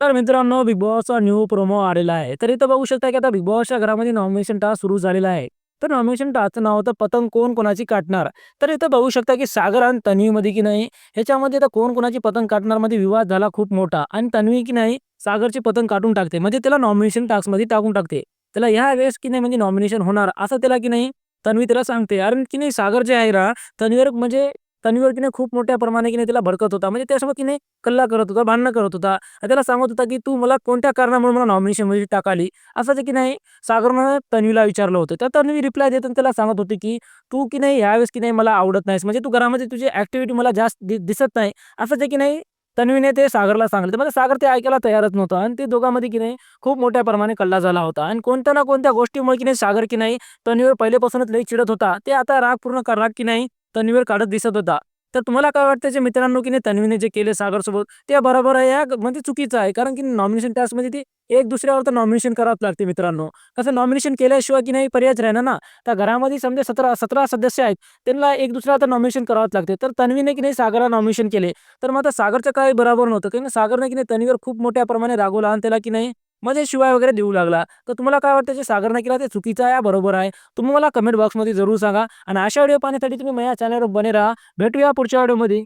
तर मित्रांनो, big बॉसचा new promo आलेला आहे. तर इथं बघू शकता, की आता बिग बॉसच्या घरामध्ये नॉमिनेशन टास्क सुरू झालेला आहे. तर नॉमिनेशन टास्कचं नाव होतं पतंग कोण कोणाची काटणार. तर इथं बघू शकता, की सागर आणि तन्वीमध्ये की नाही ह्याच्यामध्ये आता कोण कोणाची पतंग काटणार मध्ये विवाद झाला खूप मोठा आणि तन्वी की नाही सागरची पतंग काढून टाकते. म्हणजे त्याला नॉमिनेशन टास्कमध्ये टाकून टाकते. त्याला ह्या वेळेस की नाही म्हणजे नॉमिनेशन होणार असं त्याला की नाही तन्वी त्याला सांगते. कारण की नाही सागर जे आहे ना तन्वीवर म्हणजे तन्वीवर की नाही खूप मोठ्या प्रमाणे की नाही त्याला भडकत होता. म्हणजे त्यासोबत की नाही कल्ला करत होता, भांडणं करत होता. आणि त्याला सांगत होता, की "तू मला कोणत्या कारणामुळे मला नॉमिनेशनमध्ये टाकाली?" असं ते की नाही सागरनं तन्वीला विचारलं होतं. तर तन्वी रिप्लाय देताना त्याला सांगत होती, की "तू की नाही यावेळेस की नाही मला आवडत नाहीस. म्हणजे तू घरामध्ये तुझी ॲक्टिव्हिटी मला जास्त दिसत नाही." असं ते की नाही तन्वीने ते सागरला सांगितलं. तर मग सागर ते ऐकायला तयारच नव्हता आणि ते दोघांमध्ये की नाही खूप मोठ्या प्रमाणे कल्ला झाला होता. आणि कोणत्या ना कोणत्या गोष्टीमुळे की नाही सागर की नाही तन्वीवर पहिलेपासूनच लई चिडत होता. ते आता राग पूर्ण राग की नाही तन्वीवर काढत दिसत होता. तर तुम्हाला काय वाटतं जे मित्रांनो, की नाही तन्वीने जे केले सागरसोबत ते बरोबर आहे या म्हणजे चुकीचं आहे? कारण की नॉमिनेशन टास्कमध्ये ते एक दुसऱ्यावर तर नॉमिनेशन करावंच लागते मित्रांनो. कसं नॉमिनेशन केल्याशिवाय की नाही पर्यायच राहीना ना. त्या घरामध्ये समजा 17 सदस्य आहेत. त्यांना एक दुसऱ्याला तर नॉमिनेशन करावंच लागते. तर तन्वीने की नाही सागरला नॉमिनेशन केले. तर मग आता सागरचं काही बरोबर नव्हतं. कारण सागरने की नाही तन्वीवर खूप मोठ्या प्रमाणे रागवला आणि त्याला की नाही म्हणजे शिव्या वगैरे देऊ लागला. तर तुम्हाला काय वाटतं जे सागरने केलं ते चुकीचं आहे या बरोबर आहे? तुम्ही मला कमेंट बॉक्समध्ये जरूर सांगा आणि अशा व्हिडिओ पाहण्यासाठी तुम्ही माझ्या चॅनलवर बने राहा. भेटूया पुढच्या व्हिडिओमध्ये.